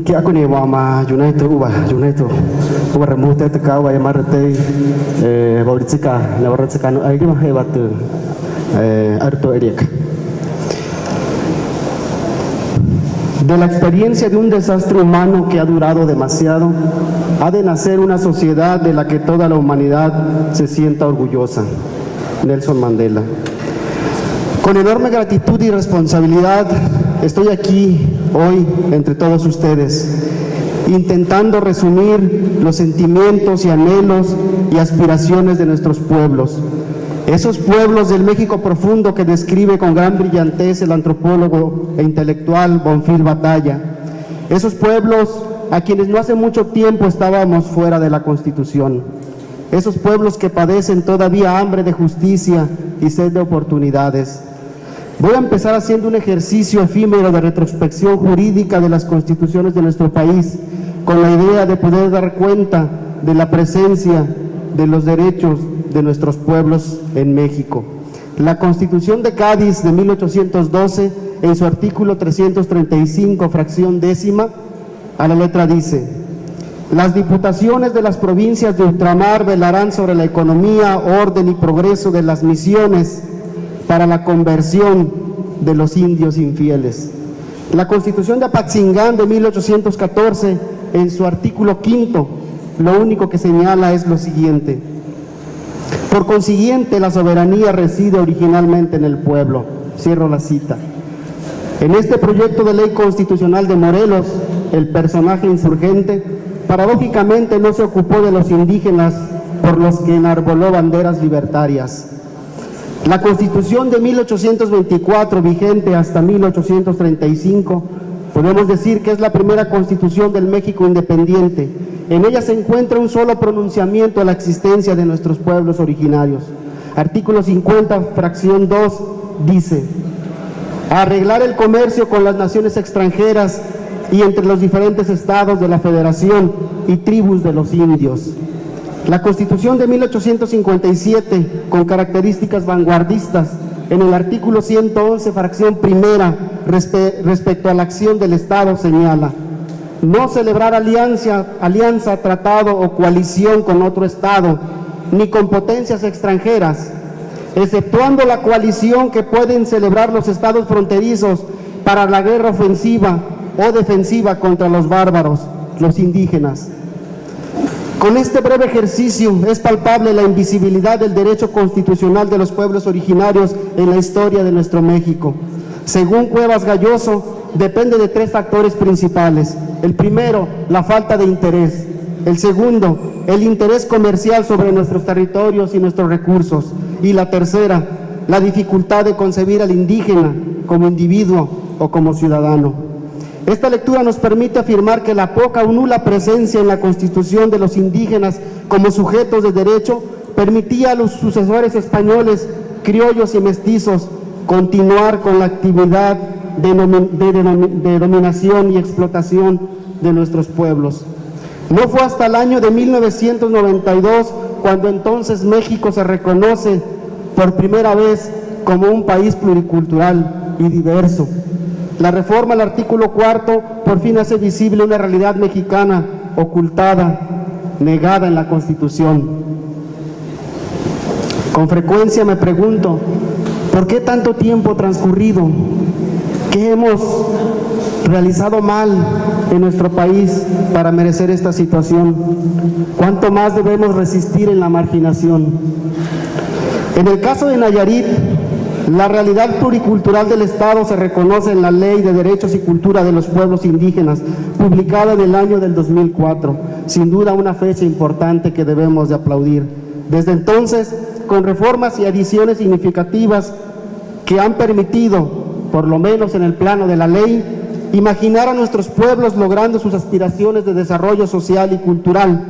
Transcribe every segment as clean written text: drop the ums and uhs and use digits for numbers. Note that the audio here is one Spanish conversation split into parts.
kia ko ni wa ma United uba remote te ka wa marate bauritzika la bauritzika no ai ma hebat arto eriek. De la experiencia de un desastre humano que ha durado demasiado, ha de nacer una sociedad de la que toda la humanidad se sienta orgullosa. Nelson Mandela. Con enorme gratitud y responsabilidad estoy aquí hoy entre todos ustedes, intentando resumir los sentimientos y anhelos y aspiraciones de nuestros pueblos. Esos pueblos del México profundo que describe con gran brillantez el antropólogo e intelectual Bonfil Batalla. Esos pueblos a quienes no hace mucho tiempo estábamos fuera de la Constitución. Esos pueblos que padecen todavía hambre de justicia y sed de oportunidades. Voy a empezar haciendo un ejercicio efímero de retrospección jurídica de las constituciones de nuestro país, con la idea de poder dar cuenta de la presencia de los derechos de nuestros pueblos en México. La Constitución de Cádiz de 1812, en su artículo 335, fracción décima, a la letra dice: las diputaciones de las provincias de ultramar velarán sobre la economía, orden y progreso de las misiones para la conversión de los indios infieles. La Constitución de Apatzingán de 1814, en su artículo quinto, lo único que señala es lo siguiente: por consiguiente, la soberanía reside originalmente en el pueblo. Cierro la cita. En este proyecto de ley constitucional de Morelos, el personaje insurgente, paradójicamente no se ocupó de los indígenas por los que enarboló banderas libertarias. La Constitución de 1824, vigente hasta 1835, podemos decir que es la primera Constitución del México independiente. En ella se encuentra un solo pronunciamiento a la existencia de nuestros pueblos originarios. Artículo 50, fracción 2, dice: arreglar el comercio con las naciones extranjeras y entre los diferentes estados de la Federación y tribus de los indios. La Constitución de 1857, con características vanguardistas, en el artículo 111, fracción primera, respecto a la acción del Estado, señala: no celebrar alianza, tratado o coalición con otro Estado, ni con potencias extranjeras, exceptuando la coalición que pueden celebrar los estados fronterizos para la guerra ofensiva o defensiva contra los bárbaros, los indígenas. Con este breve ejercicio es palpable la invisibilidad del derecho constitucional de los pueblos originarios en la historia de nuestro México. Según Cuevas Galloso, depende de tres factores principales. El primero, la falta de interés. El segundo, el interés comercial sobre nuestros territorios y nuestros recursos. Y la tercera, la dificultad de concebir al indígena como individuo o como ciudadano. Esta lectura nos permite afirmar que la poca o nula presencia en la Constitución de los indígenas como sujetos de derecho permitía a los sucesores españoles, criollos y mestizos continuar con la actividad de dominación y explotación de nuestros pueblos. No fue hasta el año de 1992 cuando entonces México se reconoce por primera vez como un país pluricultural y diverso. La reforma al artículo 4 por fin hace visible una realidad mexicana ocultada, negada en la Constitución. Con frecuencia me pregunto, ¿por qué tanto tiempo transcurrido? ¿Qué hemos realizado mal en nuestro país para merecer esta situación? ¿Cuánto más debemos resistir en la marginación? En el caso de Nayarit, la realidad pluricultural del Estado se reconoce en la Ley de Derechos y Cultura de los Pueblos Indígenas, publicada en el año del 2004, sin duda una fecha importante que debemos de aplaudir. Desde entonces, con reformas y adiciones significativas que han permitido, por lo menos en el plano de la ley, imaginar a nuestros pueblos logrando sus aspiraciones de desarrollo social y cultural,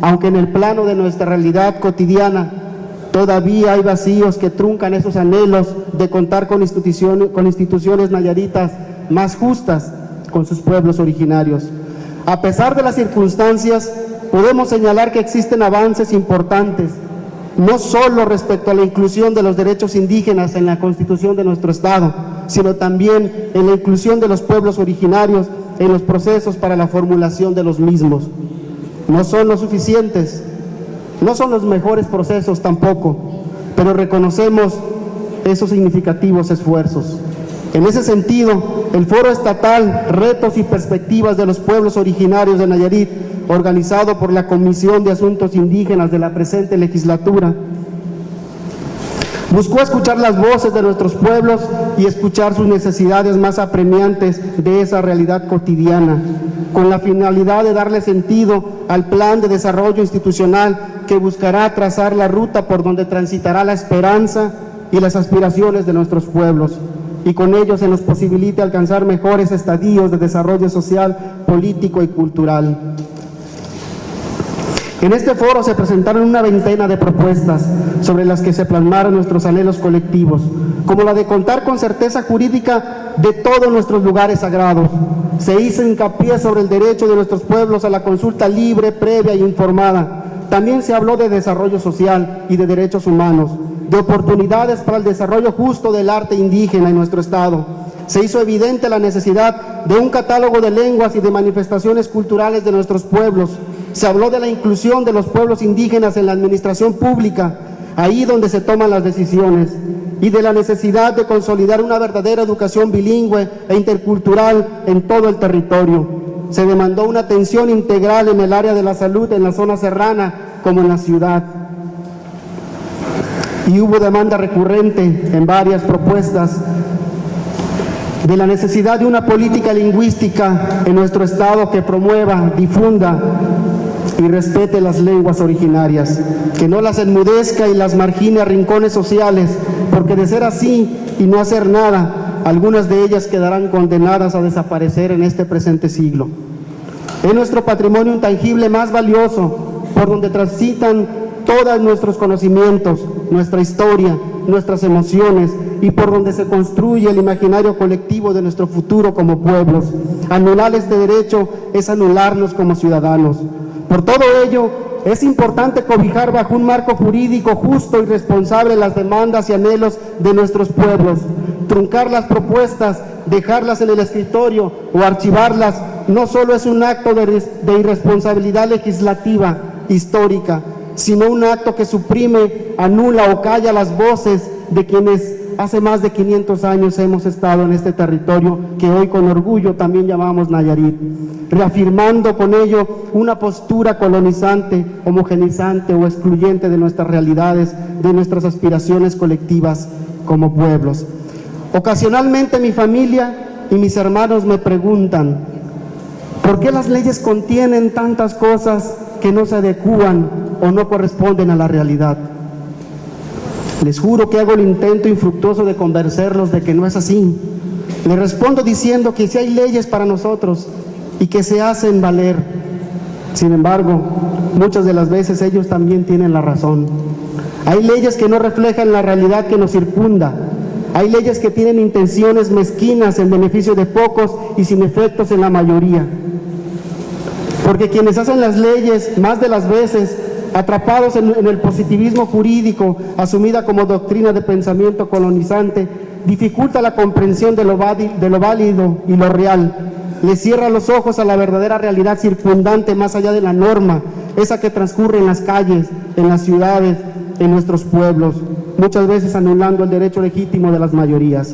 aunque en el plano de nuestra realidad cotidiana todavía hay vacíos que truncan esos anhelos de contar con instituciones nayaritas más justas con sus pueblos originarios. A pesar de las circunstancias, podemos señalar que existen avances importantes, no solo respecto a la inclusión de los derechos indígenas en la Constitución de nuestro Estado, sino también en la inclusión de los pueblos originarios en los procesos para la formulación de los mismos. No son los suficientes, no son los mejores procesos tampoco, pero reconocemos esos significativos esfuerzos. En ese sentido, el Foro Estatal Retos y Perspectivas de los Pueblos Originarios de Nayarit, organizado por la Comisión de Asuntos Indígenas de la presente legislatura, buscó escuchar las voces de nuestros pueblos y escuchar sus necesidades más apremiantes de esa realidad cotidiana, con la finalidad de darle sentido al plan de desarrollo institucional que buscará trazar la ruta por donde transitará la esperanza y las aspiraciones de nuestros pueblos, y con ello se nos posibilite alcanzar mejores estadios de desarrollo social, político y cultural. En este foro se presentaron una veintena de propuestas sobre las que se plasmaron nuestros anhelos colectivos, como la de contar con certeza jurídica de todos nuestros lugares sagrados. Se hizo hincapié sobre el derecho de nuestros pueblos a la consulta libre, previa e informada. También se habló de desarrollo social y de derechos humanos, de oportunidades para el desarrollo justo del arte indígena en nuestro estado. Se hizo evidente la necesidad de un catálogo de lenguas y de manifestaciones culturales de nuestros pueblos. Se habló de la inclusión de los pueblos indígenas en la administración pública, ahí donde se toman las decisiones, y de la necesidad de consolidar una verdadera educación bilingüe e intercultural en todo el territorio. Se demandó una atención integral en el área de la salud en la zona serrana como en la ciudad. Y hubo demanda recurrente en varias propuestas de la necesidad de una política lingüística en nuestro estado que promueva, difunda y respete las lenguas originarias, que no las enmudezca y las margine a rincones sociales, porque de ser así y no hacer nada, algunas de ellas quedarán condenadas a desaparecer en este presente siglo. Es nuestro patrimonio intangible más valioso, por donde transitan todos nuestros conocimientos, nuestra historia, nuestras emociones, y por donde se construye el imaginario colectivo de nuestro futuro como pueblos. Anular este derecho es anularnos como ciudadanos. Por todo ello, es importante cobijar bajo un marco jurídico justo y responsable las demandas y anhelos de nuestros pueblos. Truncar las propuestas, dejarlas en el escritorio o archivarlas, no solo es un acto de irresponsabilidad legislativa, histórica, sino un acto que suprime, anula o calla las voces de quienes hace más de 500 años hemos estado en este territorio que hoy con orgullo también llamamos Nayarit, reafirmando con ello una postura colonizante, homogenizante o excluyente de nuestras realidades, de nuestras aspiraciones colectivas como pueblos. Ocasionalmente mi familia y mis hermanos me preguntan, ¿por qué las leyes contienen tantas cosas que no se adecúan o no corresponden a la realidad? Les juro que hago el intento infructuoso de convencerlos de que no es así. Les respondo diciendo que sí hay leyes para nosotros y que se hacen valer. Sin embargo, muchas de las veces ellos también tienen la razón. Hay leyes que no reflejan la realidad que nos circunda. Hay leyes que tienen intenciones mezquinas en beneficio de pocos y sin efectos en la mayoría. Porque quienes hacen las leyes, más de las veces, atrapados en el positivismo jurídico, asumida como doctrina de pensamiento colonizante, dificulta la comprensión de lo válido y lo real. Le cierra los ojos a la verdadera realidad circundante más allá de la norma, esa que transcurre en las calles, en las ciudades, en nuestros pueblos, muchas veces anulando el derecho legítimo de las mayorías.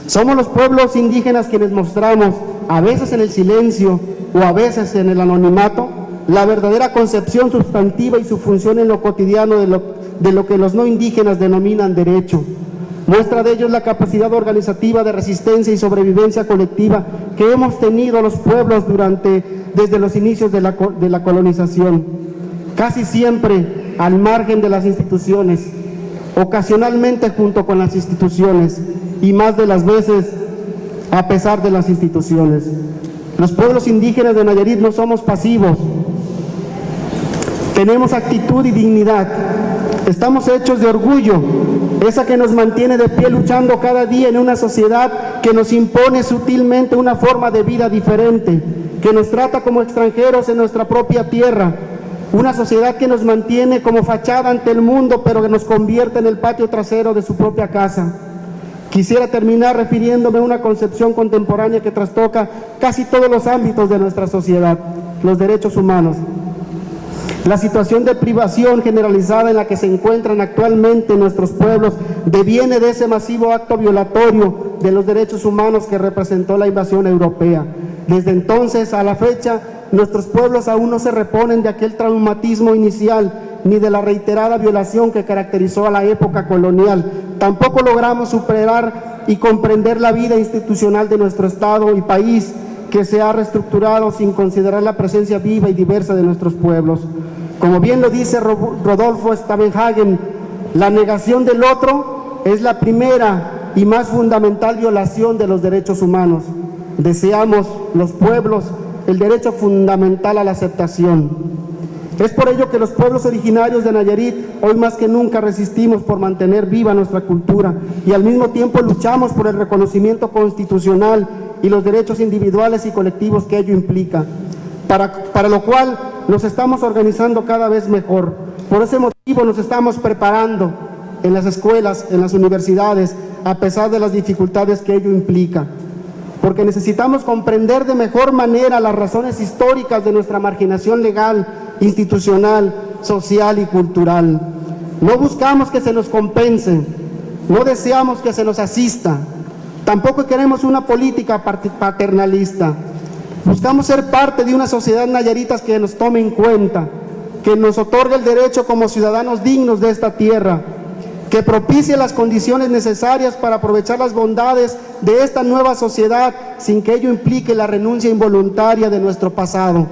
Somos los pueblos indígenas quienes mostramos, a veces en el silencio o a veces en el anonimato, la verdadera concepción sustantiva y su función en lo cotidiano de lo que los no indígenas denominan derecho. Muestra de ello es la capacidad organizativa de resistencia y sobrevivencia colectiva que hemos tenido los pueblos desde los inicios de la colonización, casi siempre al margen de las instituciones, ocasionalmente junto con las instituciones y más de las veces a pesar de las instituciones. Los pueblos indígenas de Nayarit no somos pasivos. Tenemos actitud y dignidad, estamos hechos de orgullo, esa que nos mantiene de pie luchando cada día en una sociedad que nos impone sutilmente una forma de vida diferente, que nos trata como extranjeros en nuestra propia tierra, una sociedad que nos mantiene como fachada ante el mundo, pero que nos convierte en el patio trasero de su propia casa. Quisiera terminar refiriéndome a una concepción contemporánea que trastoca casi todos los ámbitos de nuestra sociedad, los derechos humanos. La situación de privación generalizada en la que se encuentran actualmente nuestros pueblos deviene de ese masivo acto violatorio de los derechos humanos que representó la invasión europea. Desde entonces a la fecha, nuestros pueblos aún no se reponen de aquel traumatismo inicial, ni de la reiterada violación que caracterizó a la época colonial. Tampoco logramos superar y comprender la vida institucional de nuestro Estado y país, que se ha reestructurado sin considerar la presencia viva y diversa de nuestros pueblos. Como bien lo dice Rodolfo Stavenhagen, la negación del otro es la primera y más fundamental violación de los derechos humanos. Deseamos, los pueblos, el derecho fundamental a la aceptación. Es por ello que los pueblos originarios de Nayarit hoy más que nunca resistimos por mantener viva nuestra cultura y al mismo tiempo luchamos por el reconocimiento constitucional y los derechos individuales y colectivos que ello implica, para lo cual nos estamos organizando cada vez mejor. Por ese motivo nos estamos preparando en las escuelas, en las universidades, a pesar de las dificultades que ello implica, porque necesitamos comprender de mejor manera las razones históricas de nuestra marginación legal, institucional, social y cultural. No buscamos que se nos compense, no deseamos que se nos asista, tampoco queremos una política paternalista. Buscamos ser parte de una sociedad nayarita que nos tome en cuenta, que nos otorgue el derecho como ciudadanos dignos de esta tierra, que propicie las condiciones necesarias para aprovechar las bondades de esta nueva sociedad sin que ello implique la renuncia involuntaria de nuestro pasado.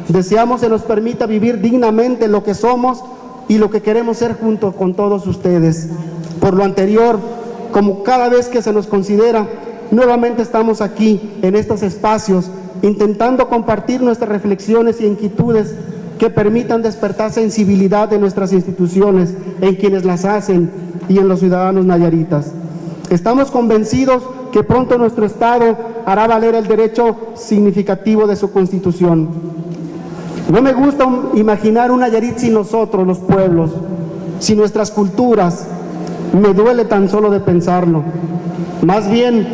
Deseamos se nos permita vivir dignamente lo que somos y lo que queremos ser junto con todos ustedes. Por lo anterior, como cada vez que se nos considera, nuevamente estamos aquí en estos espacios intentando compartir nuestras reflexiones y inquietudes que permitan despertar sensibilidad de nuestras instituciones en quienes las hacen y en los ciudadanos nayaritas. Estamos convencidos que pronto nuestro Estado hará valer el derecho significativo de su Constitución. No me gusta imaginar un Nayarit sin nosotros, los pueblos, sin nuestras culturas. Me duele tan solo de pensarlo. Más bien,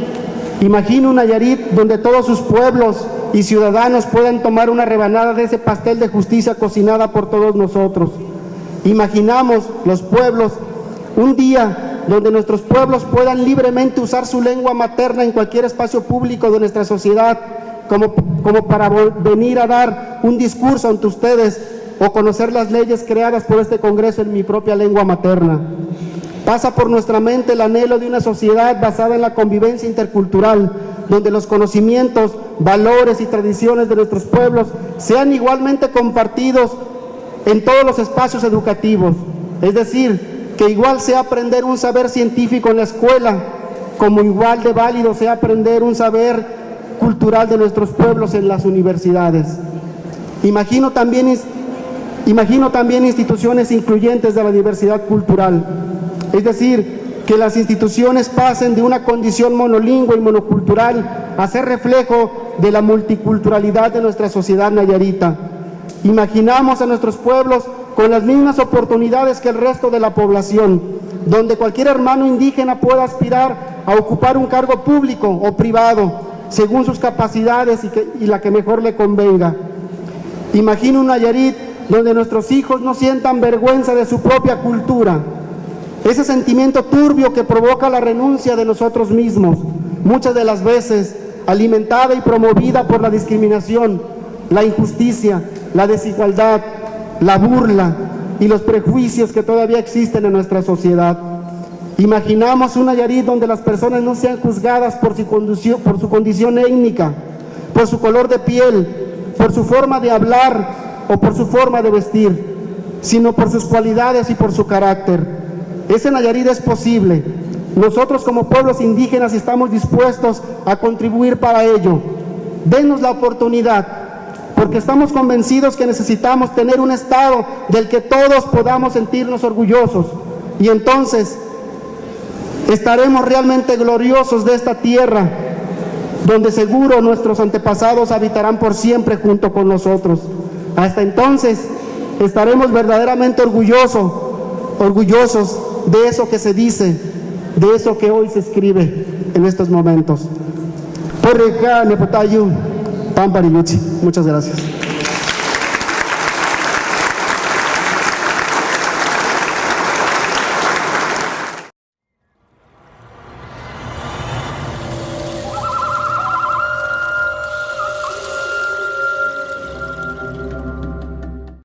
imagino un Nayarit donde todos sus pueblos y ciudadanos puedan tomar una rebanada de ese pastel de justicia cocinada por todos nosotros. Imaginamos los pueblos un día donde nuestros pueblos puedan libremente usar su lengua materna en cualquier espacio público de nuestra sociedad, como para venir a dar un discurso ante ustedes o conocer las leyes creadas por este Congreso en mi propia lengua materna. Pasa por nuestra mente el anhelo de una sociedad basada en la convivencia intercultural, donde los conocimientos, valores y tradiciones de nuestros pueblos sean igualmente compartidos en todos los espacios educativos. Es decir, que igual sea aprender un saber científico en la escuela, como igual de válido sea aprender un saber cultural de nuestros pueblos en las universidades. Imagino también instituciones incluyentes de la diversidad cultural, es decir, que las instituciones pasen de una condición monolingüe y monocultural a ser reflejo de la multiculturalidad de nuestra sociedad nayarita. Imaginamos a nuestros pueblos con las mismas oportunidades que el resto de la población, donde cualquier hermano indígena pueda aspirar a ocupar un cargo público o privado, según sus capacidades y la que mejor le convenga. Imagino un Nayarit donde nuestros hijos no sientan vergüenza de su propia cultura, ese sentimiento turbio que provoca la renuncia de nosotros mismos, muchas de las veces alimentada y promovida por la discriminación, la injusticia, la desigualdad, la burla y los prejuicios que todavía existen en nuestra sociedad. Imaginamos un Nayarit donde las personas no sean juzgadas por su condición étnica, por su color de piel, por su forma de hablar o por su forma de vestir, sino por sus cualidades y por su carácter. Ese Nayarit es posible. Nosotros como pueblos indígenas estamos dispuestos a contribuir para ello. Denos la oportunidad, porque estamos convencidos que necesitamos tener un Estado del que todos podamos sentirnos orgullosos, y entonces estaremos realmente gloriosos de esta tierra, donde seguro nuestros antepasados habitarán por siempre junto con nosotros. Hasta entonces estaremos verdaderamente orgullosos de eso que se dice, de eso que hoy se escribe en estos momentos. Por acá, Nepotayu, Pampariyuchi. Muchas gracias.